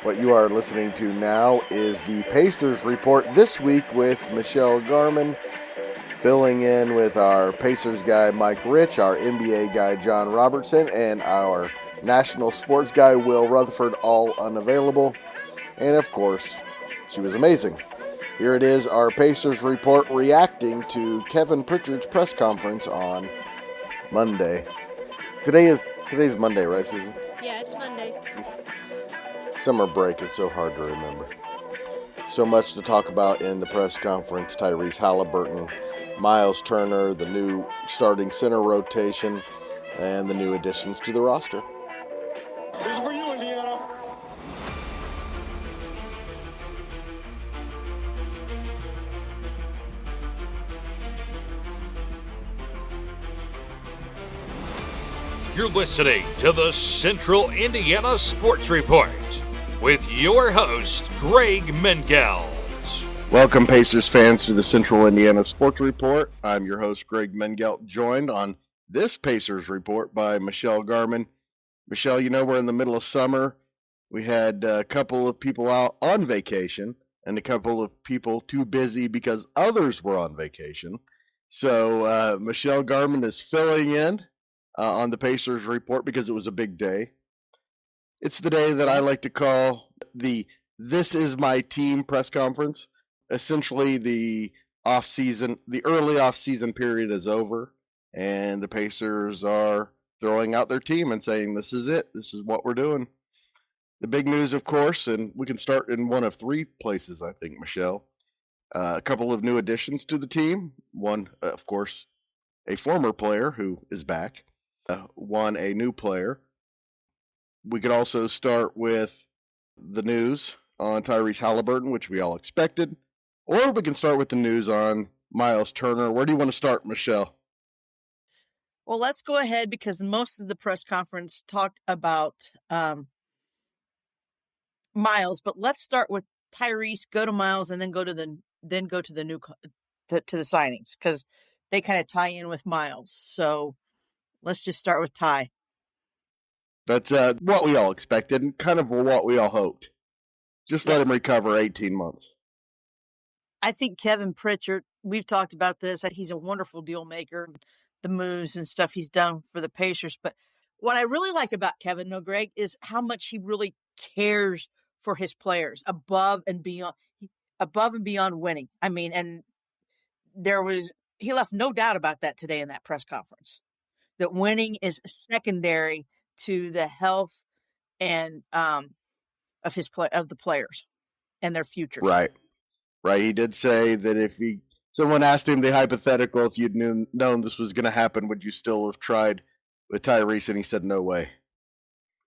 What you are listening to now is the Pacers Report this week with Michelle Garmon, filling in with our Pacers guy Mike Rich, our NBA guy John Robertson, and our national sports guy Will Rutherford, all unavailable. And of course, she was amazing. Here it is, our Pacers Report reacting to Kevin Pritchard's press conference on Monday. Today's Monday, right, Susan? Yeah, it's Monday. Summer break is so hard to remember. So much to talk about in the press conference. Tyrese Haliburton, Myles Turner, the new starting center rotation, and the new additions to the roster. This is for you, Indiana. You're listening to the Central Indiana Sports Report with your host, Greg Mengelt. Welcome, Pacers fans, to the Central Indiana Sports Report. I'm your host, Greg Mengelt, joined on this Pacers Report by Michelle Garmon. Michelle, you know we're in the middle of summer. We had a couple of people out on vacation and a couple of people too busy because others were on vacation. So Michelle Garmon is filling in on the Pacers Report because it was a big day. It's the day that I like to call the "This is my team" press conference. Essentially, the early off-season period is over, and the Pacers are throwing out their team and saying, "This is it. This is what we're doing." The big news, of course, and we can start in one of three places, I think, Michelle. A couple of new additions to the team. One, of course, a former player who is back. One, a new player. We could also start with the news on Tyrese Haliburton, which we all expected. Or we can start with the news on Myles Turner. Where do you want to start, Michelle? Well, let's go ahead because most of the press conference talked about Myles, but let's start with Tyrese, go to Myles, and then go to the new to the signings because they kind of tie in with Myles. So let's just start with Ty. That's what we all expected and kind of what we all hoped. Just let him recover 18 months. I think Kevin Pritchard, we've talked about this. He's a wonderful deal maker, the moves and stuff he's done for the Pacers. But what I really like about Kevin, Greg, is how much he really cares for his players above and beyond winning. I mean, and he left no doubt about that today in that press conference, that winning is secondary to the health and of the players and their futures. Right. He did say that if someone asked him the hypothetical, if you'd known this was going to happen, would you still have tried with Tyrese? And he said, no way.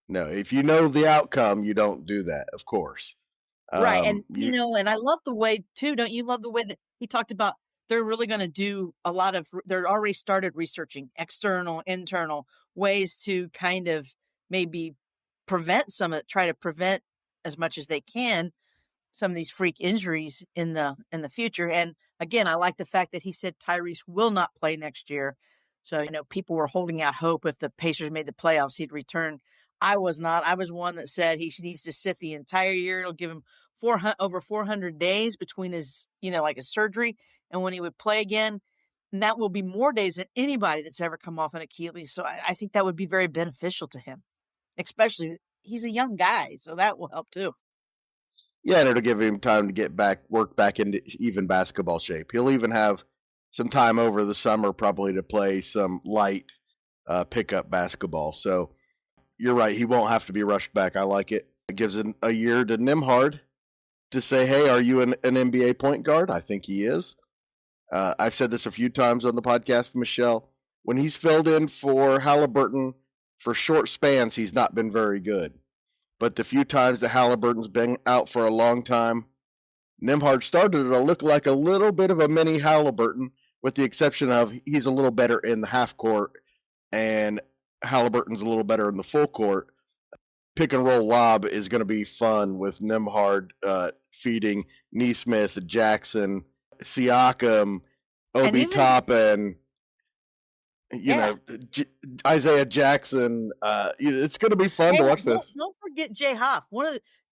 No, if you know the outcome, you don't do that, of course. Right. And, and I love the way, too, don't you love the way that he talked about they're really going to do they're already started researching external, internal ways to kind of maybe try to prevent as much as they can some of these freak injuries in the future. And again, I like the fact that he said Tyrese will not play next year. So, people were holding out hope if the Pacers made the playoffs, he'd return. I was not. I was one that said he needs to sit the entire year. It'll give him over 400 days between his, like a surgery and when he would play again. And that will be more days than anybody that's ever come off an Achilles. So I think that would be very beneficial to him, especially he's a young guy. So that will help too. Yeah, and it'll give him time to work back into even basketball shape. He'll even have some time over the summer probably to play some light pickup basketball. So you're right. He won't have to be rushed back. I like it. It gives a year to Nembhard to say, hey, are you an NBA point guard? I think he is. I've said this a few times on the podcast, Michelle. When he's filled in for Haliburton for short spans, he's not been very good. But the few times that Haliburton's been out for a long time, Nembhard started to look like a little bit of a mini Haliburton, with the exception of he's a little better in the half court and Haliburton's a little better in the full court. Pick and roll lob is going to be fun with Nembhard feeding Nesmith, Jackson, Siakam, Obi Toppin. Yeah. Isaiah Jackson. It's going to be fun to watch this. Don't forget Jay Huff.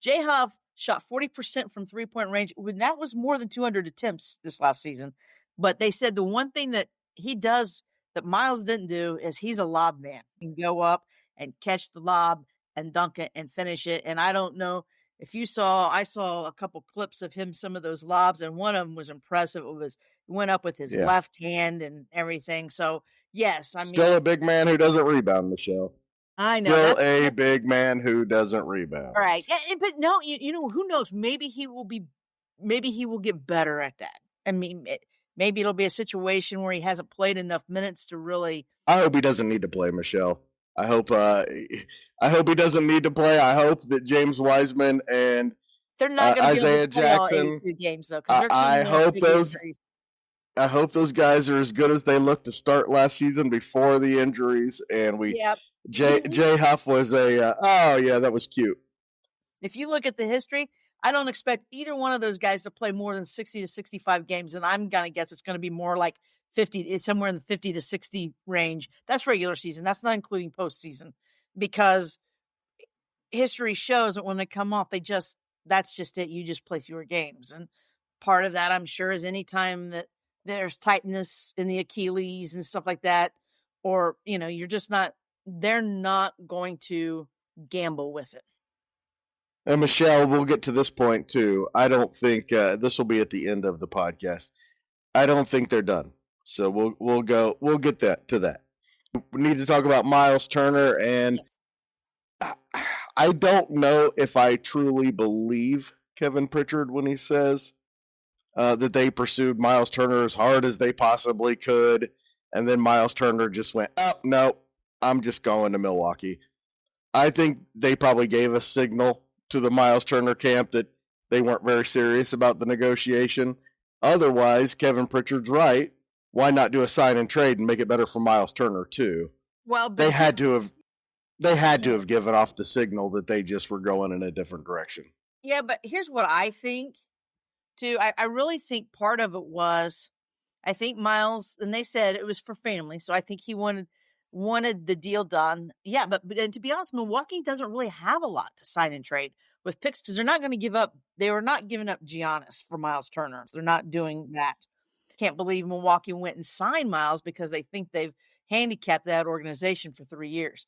Jay Huff shot 40% from 3-point range. That was more than 200 attempts this last season. But they said the one thing that he does that Myles didn't do is he's a lob man. He can go up and catch the lob and dunk it and finish it. And I don't know if I saw a couple clips of him, some of those lobs, and one of them was impressive. He went up with his left hand and everything. So yes, still a big man who doesn't rebound, Michelle. I know. Still a big man who doesn't rebound. Right. Yeah, but no, who knows? Maybe he will get better at that. I mean, maybe it'll be a situation where he hasn't played enough minutes to really. I hope he doesn't need to play, Michelle. I hope he doesn't need to play. I hope that James Wiseman and they're not going to Isaiah Jackson games though. I hope those guys are as good as they looked to start last season before the injuries. And Jay Huff was that was cute. If you look at the history, I don't expect either one of those guys to play more than 60 to 65 games. And I'm going to guess it's going to be more like 50. It's somewhere in the 50 to 60 range. That's regular season. That's not including postseason, because history shows that when they come off, that's just it. You just play fewer games. And part of that, I'm sure, is any time that there's tightness in the Achilles and stuff like that, or, they're not going to gamble with it. And Michelle, we'll get to this point too. I don't think this will be at the end of the podcast. I don't think they're done. So we'll get to that. We need to talk about Myles Turner, and yes. I don't know if I truly believe Kevin Pritchard when he says that they pursued Myles Turner as hard as they possibly could, and then Myles Turner just went, "Oh no, I'm just going to Milwaukee." I think they probably gave a signal to the Myles Turner camp that they weren't very serious about the negotiation. Otherwise, Kevin Pritchard's right. Why not do a sign and trade and make it better for Myles Turner too? Well, they had to have given off the signal that they just were going in a different direction. Yeah, but here's what I think too. I really think part of it was, I think Myles, and they said it was for family, so I think he wanted the deal done. Yeah, but to be honest, Milwaukee doesn't really have a lot to sign and trade with picks, because they're not going to give up. They were not giving up Giannis for Myles Turner. So they're not doing that. Can't believe Milwaukee went and signed Myles because they think they've handicapped that organization for 3 years.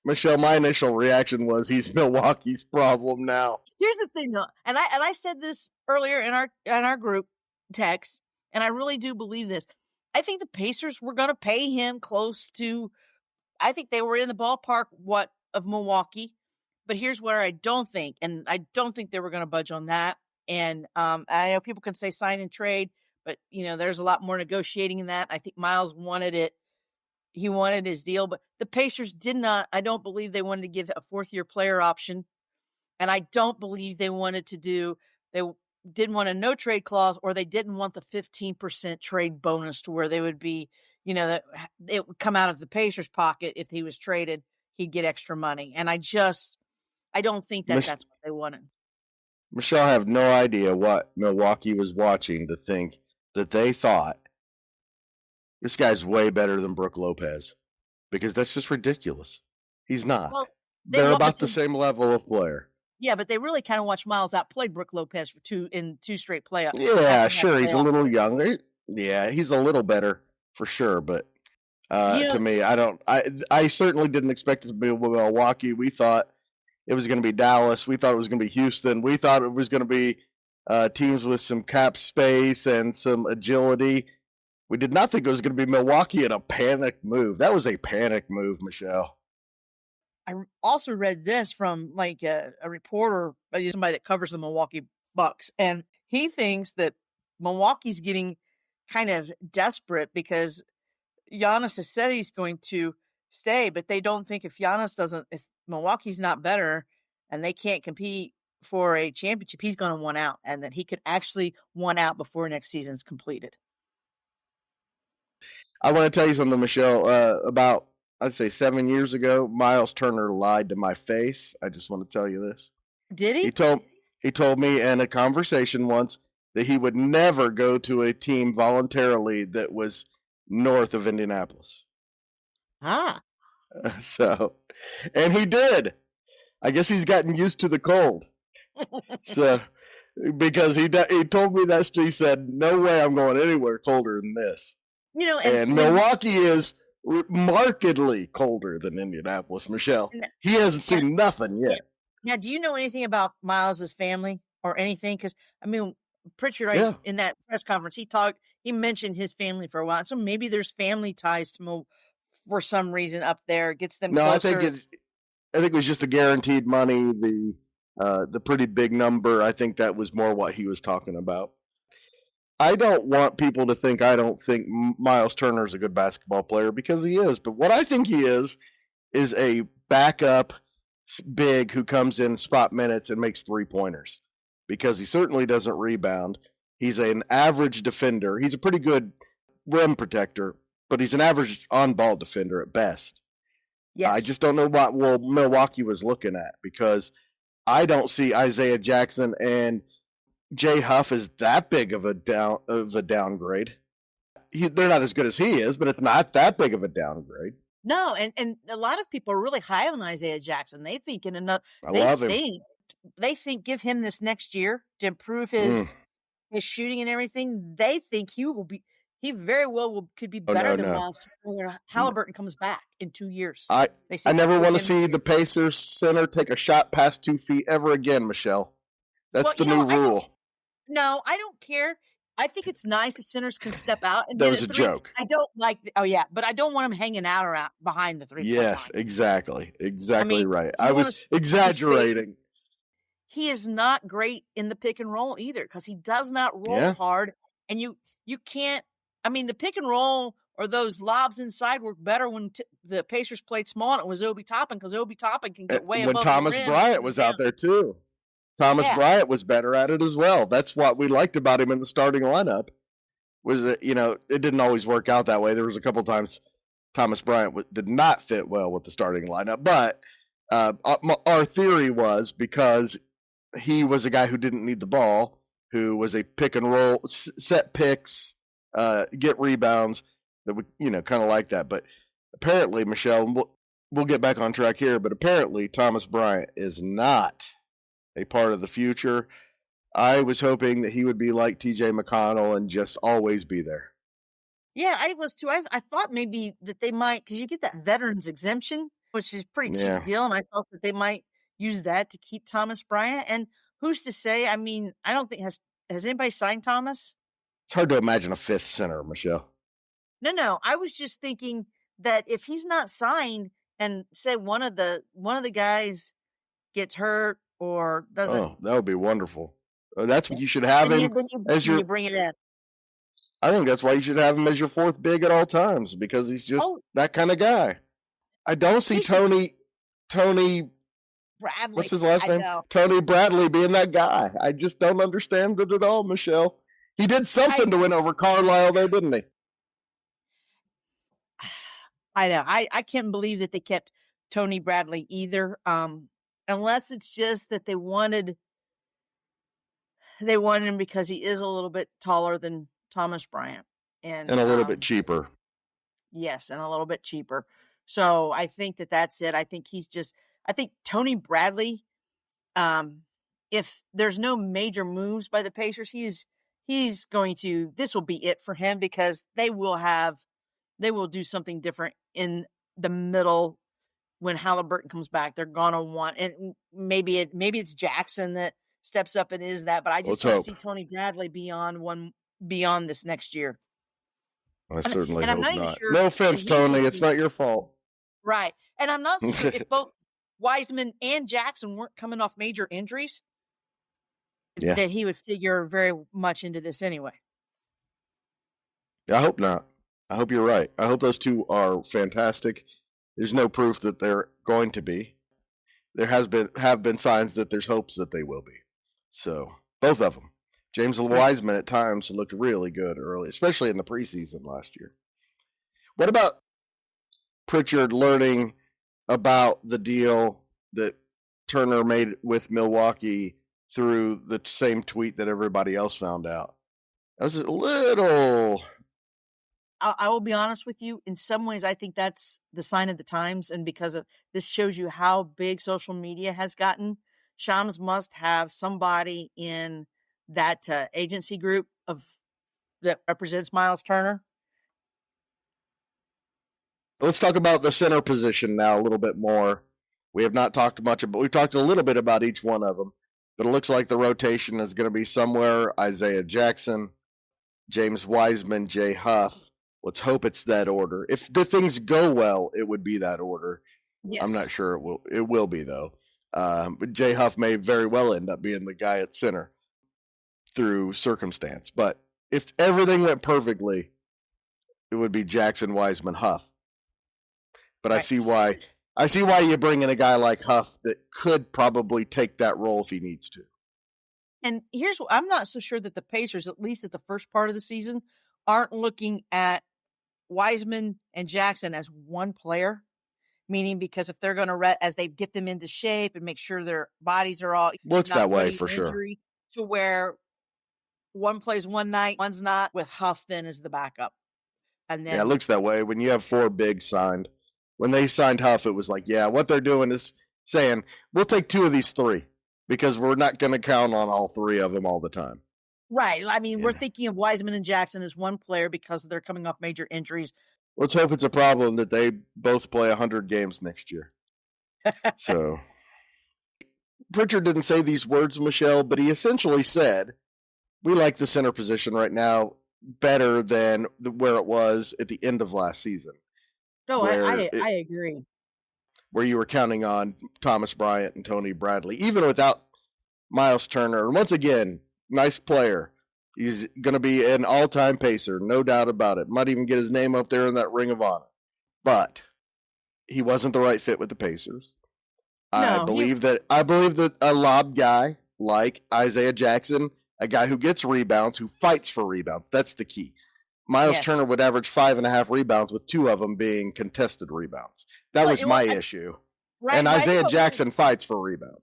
Michelle, my initial reaction was he's Milwaukee's problem now. Here's the thing, though, and I said this earlier in our group text, and I really do believe this. I think the Pacers were going to pay him close to, I think they were in the ballpark of Milwaukee. But here's where I don't think, and I don't think they were going to budge on that. And I know people can say sign and trade, but there's a lot more negotiating in that. I think Myles wanted it. He wanted his deal, but the Pacers did not. I don't believe they wanted to give a 4th-year player option, and I don't believe they wanted to do. They didn't want a no trade clause, or they didn't want the 15% trade bonus to where they would be, that it would come out of the Pacers' pocket. If he was traded, he'd get extra money. And I don't think that's what they wanted. Michelle, I have no idea what Milwaukee was watching to think that they thought this guy's way better than Brook Lopez, because that's just ridiculous. He's not. Well, they're about the same level of player. Yeah, but they really kind of watched Myles outplay Brook Lopez for 2 straight playoffs. Yeah, sure. He's a little younger. Yeah, he's a little better for sure. But to me, I certainly didn't expect it to be Milwaukee. We thought it was going to be Dallas. We thought it was going to be Houston. We thought it was going to be teams with some cap space and some agility. We did not think it was going to be Milwaukee in a panic move. That was a panic move, Michelle. I also read this from a reporter, somebody that covers the Milwaukee Bucks, and he thinks that Milwaukee's getting kind of desperate because Giannis has said he's going to stay, but they don't think if Milwaukee's not better and they can't compete for a championship, he's going to want out, and that he could actually want out before next season's completed. I want to tell you something, Michelle, about, I'd say 7 years ago, Myles Turner lied to my face. I just want to tell you this. Did he? He told me in a conversation once that he would never go to a team voluntarily that was north of Indianapolis. Ah. So, and he did. I guess he's gotten used to the cold. So, because he told me that, he said, no way I'm going anywhere colder than this. And Milwaukee is markedly colder than Indianapolis, Michelle. He hasn't seen nothing yet. Now, do you know anything about Myles' family or anything? Because, Pritchard, in that press conference, he mentioned his family for a while. So maybe there's family ties to for some reason up there, gets them closer. I think it was just the guaranteed money, the pretty big number. I think that was more what he was talking about. I don't want people to think I don't think Myles Turner is a good basketball player, because he is. But what I think he is a backup big who comes in spot minutes and makes 3-pointers, because he certainly doesn't rebound. He's an average defender. He's a pretty good rim protector, but he's an average on-ball defender at best. Yes. I just don't know what Milwaukee was looking at, because I don't see Isaiah Jackson and Jay Huff is that big of a downgrade. They're not as good as he is, but it's not that big of a downgrade. No, and a lot of people are really high on Isaiah Jackson. They think they think give him this next year to improve his shooting and everything. They think he very well could be better than Myles Turner. Haliburton comes back in 2 years. I never want to see the Pacers center take a shot past 2 feet ever again, Michelle. That's the new rule. No, I don't care. I think it's nice if centers can step out. And that was a joke. I don't like. But I don't want him hanging out around behind the 3-point line. Yes, exactly right. I was exaggerating. He is not great in the pick and roll either, because he does not roll hard, and you can't. The pick and roll or those lobs inside work better when the Pacers played small, and it was Obi Toppin, because Obi Toppin can get way above when Thomas Bryant was out there too. Thomas Bryant was better at it as well. That's what we liked about him in the starting lineup. Was that, it didn't always work out that way. There was a couple times Thomas Bryant did not fit well with the starting lineup. But our theory was, because he was a guy who didn't need the ball, who was a pick and roll, set picks, get rebounds, that would kind of like that. But apparently, Michelle, we'll get back on track here. But apparently, Thomas Bryant is not a part of the future. I was hoping that he would be like TJ McConnell and just always be there. Yeah, I was too. I thought maybe that they might, because you get that veterans exemption, which is a pretty cheap deal, and I thought that they might use that to keep Thomas Bryant. And who's to say? I don't think has anybody signed Thomas? It's hard to imagine a fifth center, Michelle. No. I was just thinking that if he's not signed, and say one of the guys gets hurt or doesn't. Oh, that would be wonderful. That's what you should have him as your. You bring it in. I think that's why you should have him as your fourth big at all times, because he's just that kind of guy. I don't see Tony Bradley. What's his last name? Tony Bradley being that guy. I just don't understand it at all, Michelle. He did something to win over Carlisle there, didn't he? I know. I can't believe that they kept Tony Bradley either. Unless it's just that they wanted him because he is a little bit taller than Thomas Bryant. And a little bit cheaper. Yes, and a little bit cheaper. So I think that's it. I think Tony Bradley, if there's no major moves by the Pacers, he's going to, this will be it for him, because they will do something different in the middle. When Haliburton comes back, they're gonna want, and maybe it's Jackson that steps up and is that, but I just don't see Tony Bradley beyond this next year. I certainly hope not. No offense, Tony, it's not your fault. Right, and I'm not so sure if both Wiseman and Jackson weren't coming off major injuries, that he would figure very much into this anyway. I hope not. I hope you're right. I hope those two are fantastic. There's no proof that they're going to be. There have been signs that there's hopes that they will be. So both of them. James Wiseman at times looked really good early, especially in the preseason last year. What about Pritchard learning about the deal that Turner made with Milwaukee through the same tweet that everybody else found out? That was a little I will be honest with you. In some ways, I think that's the sign of the times. And because of this shows you how big social media has gotten. Shams must have somebody in that agency group that represents Myles Turner. Let's talk about the center position now a little bit more. We have not talked much about, we've talked a little bit about each one of them, but it looks like the rotation is going to be somewhere Isaiah Jackson, James Wiseman, Jay Huff. Let's hope it's that order. If the things go well, it would be that order. Yes. I'm not sure it will be though. But Jay Huff may very well end up being the guy at center through circumstance. But if everything went perfectly, it would be Jackson, Wiseman, Huff. But right. I see why you bring in a guy like Huff that could probably take that role if he needs to. And here's what I'm not so sure that the Pacers, at least at the first part of the season, aren't looking at Wiseman and Jackson as one player. Meaning, because if they're going to, as they get them into shape and make sure their bodies are all looks that way for sure, to where one plays one night, one's not, with Huff then as the backup. And then it looks that way when you have 4 bigs signed. When they signed Huff, it was like, what they're doing is saying we'll take 2 of these 3 because we're not going to count on all 3 of them all the time. Right. I mean, we're thinking of Wiseman and Jackson as one player because they're coming off major injuries. Let's hope it's a problem that they both play 100 games next year. So, Pritchard didn't say these words, Michelle, but he essentially said, we like the center position right now better than where it was at the end of last season. No, I agree. Where you were counting on Thomas Bryant and Tony Bradley, even without Myles Turner. And once again, nice player. He's going to be an all-time Pacer, no doubt about it. Might even get his name up there in that Ring of Honor. But he wasn't the right fit with the Pacers. No, I believe that a lob guy like Isaiah Jackson, a guy who gets rebounds, who fights for rebounds, that's the key. Myles Turner would average 5.5 rebounds, with 2 of them being contested rebounds. That was my issue. Right, and Isaiah Jackson fights for rebounds.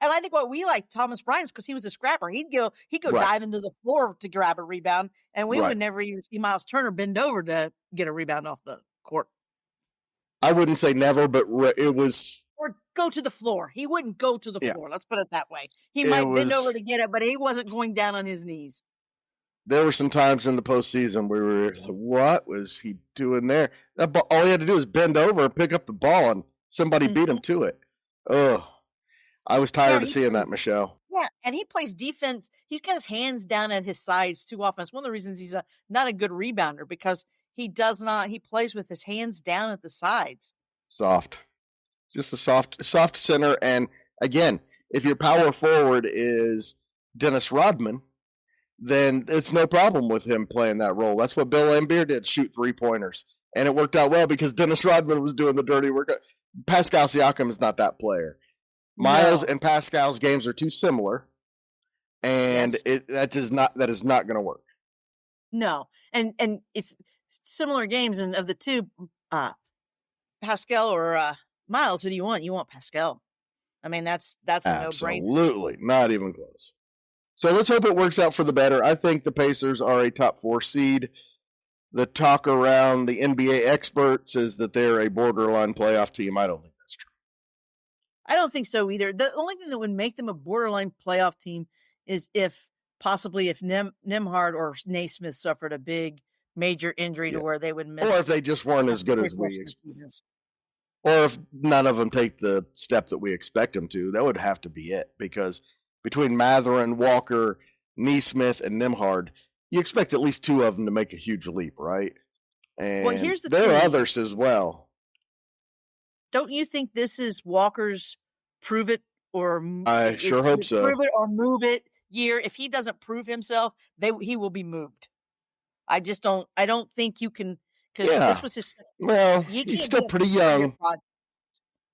And I think what we like Thomas Bryant's because he was a scrapper. He'd go dive into the floor to grab a rebound, and we would never even see Myles Turner bend over to get a rebound off the court. I wouldn't say never, but it was. Or go to the floor. He wouldn't go to the floor. Let's put it that way. He might bend over to get it, but he wasn't going down on his knees. There were some times in the postseason where we were like, what was he doing there? All he had to do was bend over and pick up the ball, and somebody beat him to it. Ugh. I was tired of seeing that, Michelle. Yeah, and he plays defense. He's got his hands down at his sides too often. It's one of the reasons he's not a good rebounder because he plays with his hands down at the sides. Soft. Just a soft center. And again, if your power forward is Dennis Rodman, then it's no problem with him playing that role. That's what Bill Laimbeer did, shoot 3-pointers. And it worked out well because Dennis Rodman was doing the dirty work. Pascal Siakam is not that player. Myles and Pascal's games are too similar, and that is not going to work. No, and if similar games, and of the two, Pascal or Myles, who do you want? You want Pascal. I mean, that's a no-brainer. Absolutely, not even close. So let's hope it works out for the better. I think the Pacers are a top 4 seed. The talk around the NBA experts is that they're a borderline playoff team. I don't think that's true. I don't think so either. The only thing that would make them a borderline playoff team is if Nembhard or Naismith suffered a big major injury to where they would miss. Or if they just weren't as good as we expected. Or if none of them take the step that we expect them to, that would have to be it. Because between Mathurin, Walker, Naismith, and Nembhard, you expect at least 2 of them to make a huge leap, right? And here's the there are others as well. Don't you think this is Walker's prove it or I sure hope so. Prove it or move it year? If he doesn't prove himself, he will be moved. I don't think you can, because this was his. Well, he's still pretty young.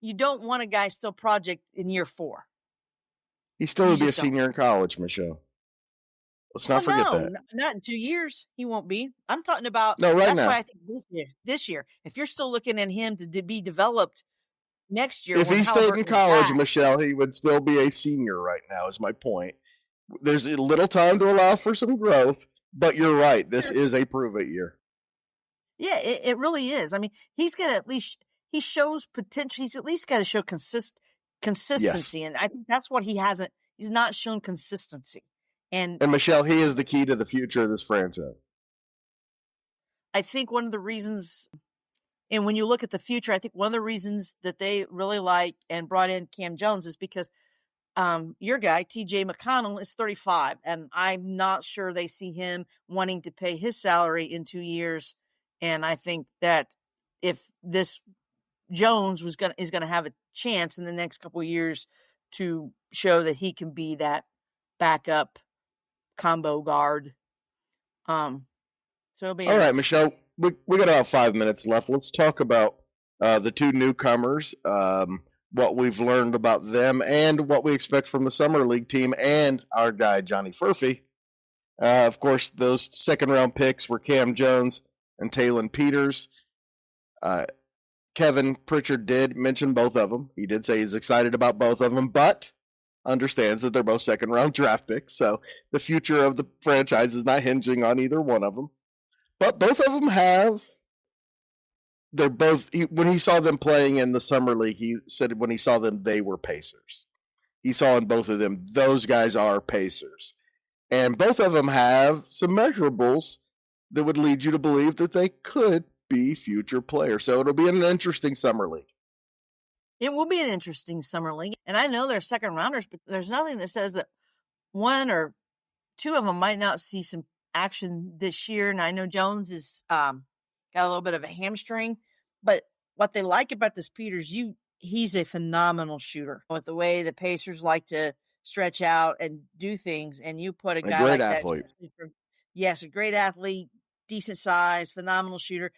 You don't want a guy still project in year 4. He still would be a senior in college, Michelle. Let's not forget that. Not in 2 years. He won't be. I'm talking about. No, right that's now. Why I think this year, if you're still looking at him to be developed next year. If he stayed in college, Michelle, he would still be a senior right now, is my point. There's a little time to allow for some growth, but you're right. This is a prove-it year. Yeah, it really is. I mean, he's got to at least he shows potential. He's at least got to show consistency, and I think that's what he hasn't. He's not shown consistency, and And Michelle, he is the key to the future of this franchise. I think one of the reasons, and when you look at the future, I think one of the reasons that they really like and brought in Cam Jones is because your guy, TJ McConnell, is 35, and I'm not sure they see him wanting to pay his salary in 2 years. And I think that if this Jones is going to have a chance in the next couple of years to show that he can be that backup combo guard. So it'll be all right, Michelle. We got about 5 minutes left. Let's talk about the two newcomers. What we've learned about them and what we expect from the Summer League team and our guy, Johnny Furphy. Of course, those second-round picks were Cam Jones and Talon Peters. Kevin Pritchard did mention both of them. He did say he's excited about both of them, but understands that they're both second-round draft picks, so the future of the franchise is not hinging on either one of them. But both of them have... They're both, when he saw them playing in the Summer League, he said when he saw them, they were Pacers. He saw in both of them, those guys are Pacers. And both of them have some measurables that would lead you to believe that they could be future players. So it'll be an interesting Summer League. It will be an interesting Summer League. And I know they're second rounders, but there's nothing that says that one or two of them might not see some action this year. And I know Jones is got a little bit of a hamstring, but what they like about this Peters, he's a phenomenal shooter with the way the Pacers like to stretch out and do things. And you put a guy like athlete. that. Yes, a great athlete, decent size, phenomenal shooter.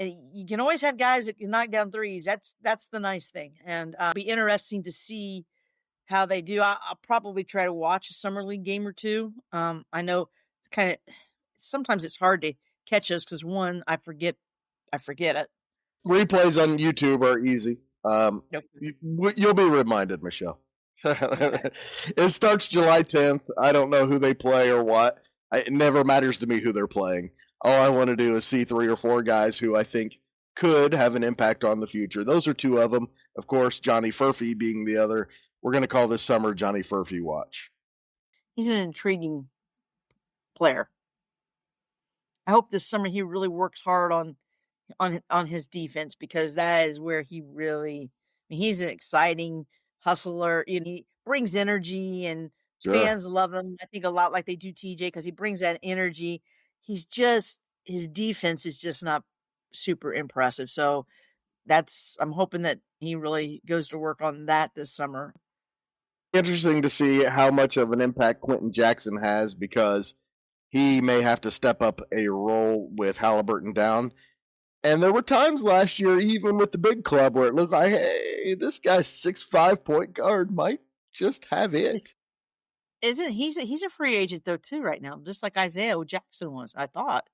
And you can always have guys that can knock down threes. That's the nice thing. And be interesting to see how they do. I'll probably try to watch a Summer League game or two. I know sometimes it's hard to catch us because one, I forget it. Replays on YouTube are easy. Nope. You'll be reminded, Michelle. It starts July 10th. I don't know who they play or what. It never matters to me who they're playing. All I want to do is see 3 or 4 guys who I think could have an impact on the future. Those are 2 of them. Of course, Johnny Furphy being the other. We're going to call this summer Johnny Furphy Watch. He's an intriguing player. I hope this summer he really works hard on his defense, because that is where he really, he's an exciting hustler. And he brings energy, and fans love him. I think a lot like they do TJ, because he brings that energy. His defense is just not super impressive. So I'm hoping that he really goes to work on that this summer. Interesting to see how much of an impact Quentin Jackson has, because he may have to step up a role with Haliburton down. And there were times last year, even with the big club, where it looked like, hey, this guy's 6'5" point guard might just have it. He's a free agent though too right now, just like Isaiah Jackson was. I thought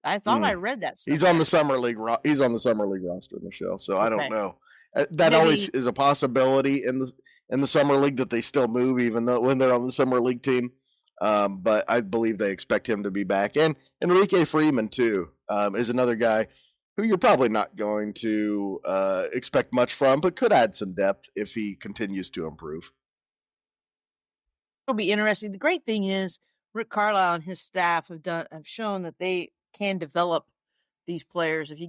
I read that. He's on the Summer League. He's on the Summer League roster, Michelle. So I don't know. That always is a possibility in the Summer League, that they still move even though when they're on the Summer League team. But I believe they expect him to be back. And Enrique Freeman too is another guy who you're probably not going to expect much from, but could add some depth if he continues to improve. It'll be interesting. The great thing is Rick Carlisle and his staff have shown that they can develop these players if you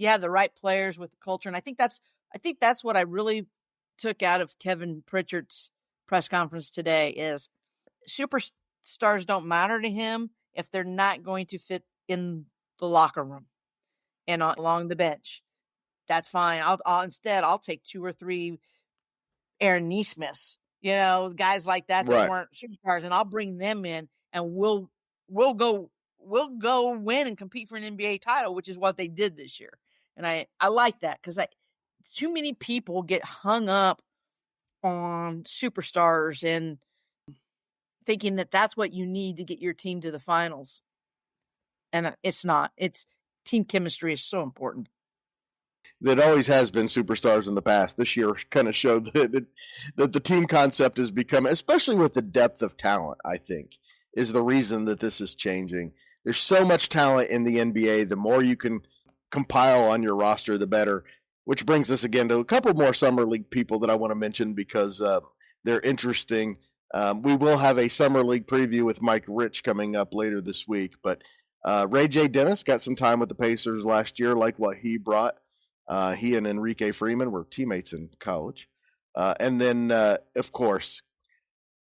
have the right players with the culture. And I think that's what I really took out of Kevin Pritchard's press conference today is superstars don't matter to him if they're not going to fit in the locker room and along the bench. That's fine. I'll take 2 or 3 Aaron Nesmiths, guys like that weren't superstars, and I'll bring them in, and we'll go win and compete for an NBA title, which is what they did this year. And I like that, because too many people get hung up on superstars and thinking that that's what you need to get your team to the finals. And it's not. It's team chemistry is so important. That always has been superstars in the past. This year kind of showed that the team concept has become, especially with the depth of talent, I think, is the reason that this is changing. there's so much talent in the NBA. The more you can compile on your roster, the better. Which brings us again to a couple more summer league people that I want to mention because they're interesting. We will have a summer league preview with Mike Rich coming up later this week. But Ray J. Dennis got some time with the Pacers last year, like what he brought. He and Enrique Freeman were teammates in college. And then, of course,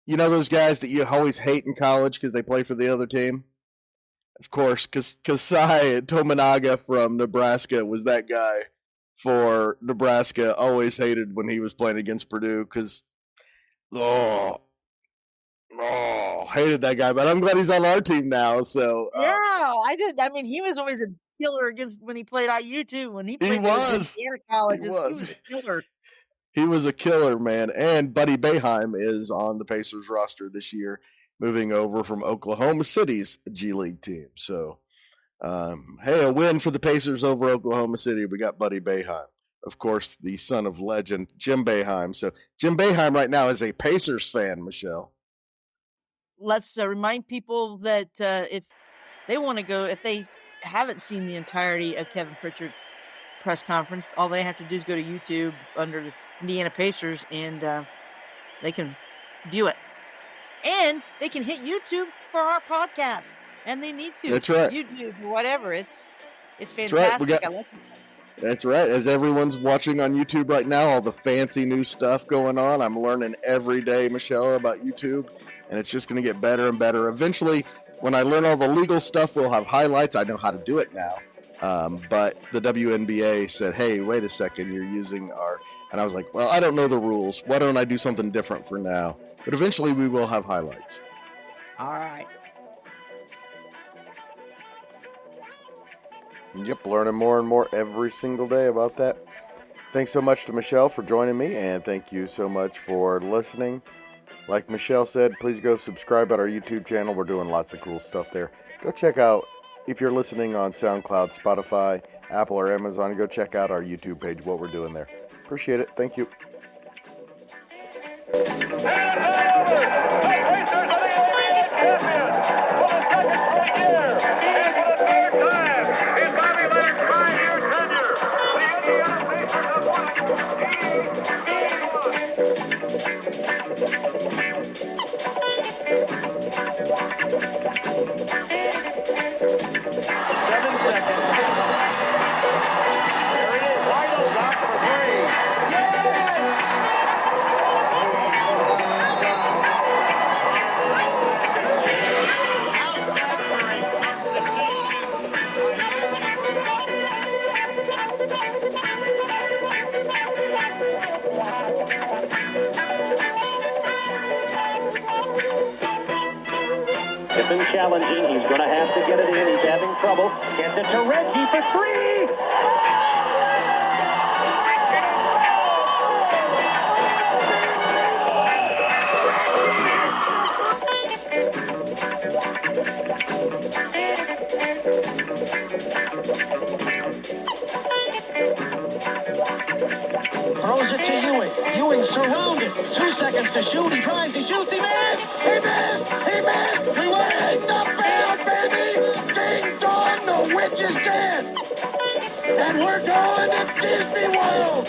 you know those guys that you always hate in college because they play for the other team? Of course, Kasai Tominaga from Nebraska was that guy for Nebraska. Always hated when he was playing against Purdue because, hated that guy. But I'm glad he's on our team now. So yeah, I did. I mean, he was always a killer against when he played IU too. When he played against Indiana colleges, he was a killer. He was a killer, man. And Buddy Boeheim is on the Pacers roster this year, moving over from Oklahoma City's G League team. So, hey, a win for the Pacers over Oklahoma City. We got Buddy Boeheim, of course, the son of legend Jim Boeheim. So Jim Boeheim right now is a Pacers fan, Michelle. Let's remind people that if they want to go, if they haven't seen the entirety of Kevin Pritchard's press conference, all they have to do is go to YouTube under the Indiana Pacers and they can view it. And they can hit YouTube for our podcast. And they need to. That's right. YouTube or whatever. It's fantastic. That's right. I like it. That's right. As everyone's watching on YouTube right now, all the fancy new stuff going on. I'm learning every day, Michelle, about YouTube. And it's just going to get better and better. Eventually, when I learn all the legal stuff, we'll have highlights. I know how to do it now. But the WNBA said, hey, wait a second, you're using our... And I was like, well, I don't know the rules. Why don't I do something different for now? But eventually we will have highlights. All right. Yep, learning more and more every single day about that. Thanks so much to Michelle for joining me, and thank you so much for listening. Like Michelle said, please go subscribe at our YouTube channel. We're doing lots of cool stuff there. Go check out, if you're listening on SoundCloud, Spotify, Apple, or Amazon, go check out our YouTube page, what we're doing there. Appreciate it. Thank you. Challenging. He's going to have to get it in. He's having trouble. Gets it to Reggie for three. Throws it to Ewing. Ewing surrounded. 2 seconds to shoot. He tries. He shoots. He missed. He missed. He missed. We win the bell, baby. Ding dong. The witch is dead. And we're going to Disney World.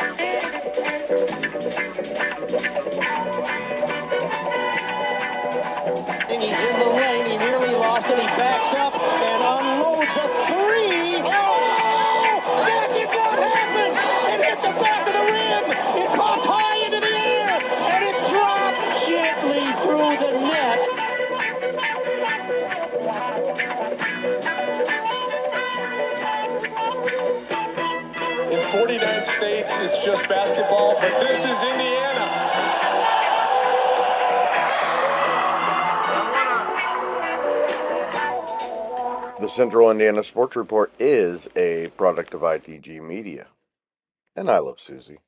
And he's in the lane. He nearly lost it. He backs up and unloads a three. Oh, that did not happen. It hit the back of the rim. It popped high into the air. And it dropped gently through the net. In 49 states, it's just basketball, but this is Indiana. The Central Indiana Sports Report is a product of ITG Media. And I love Susie.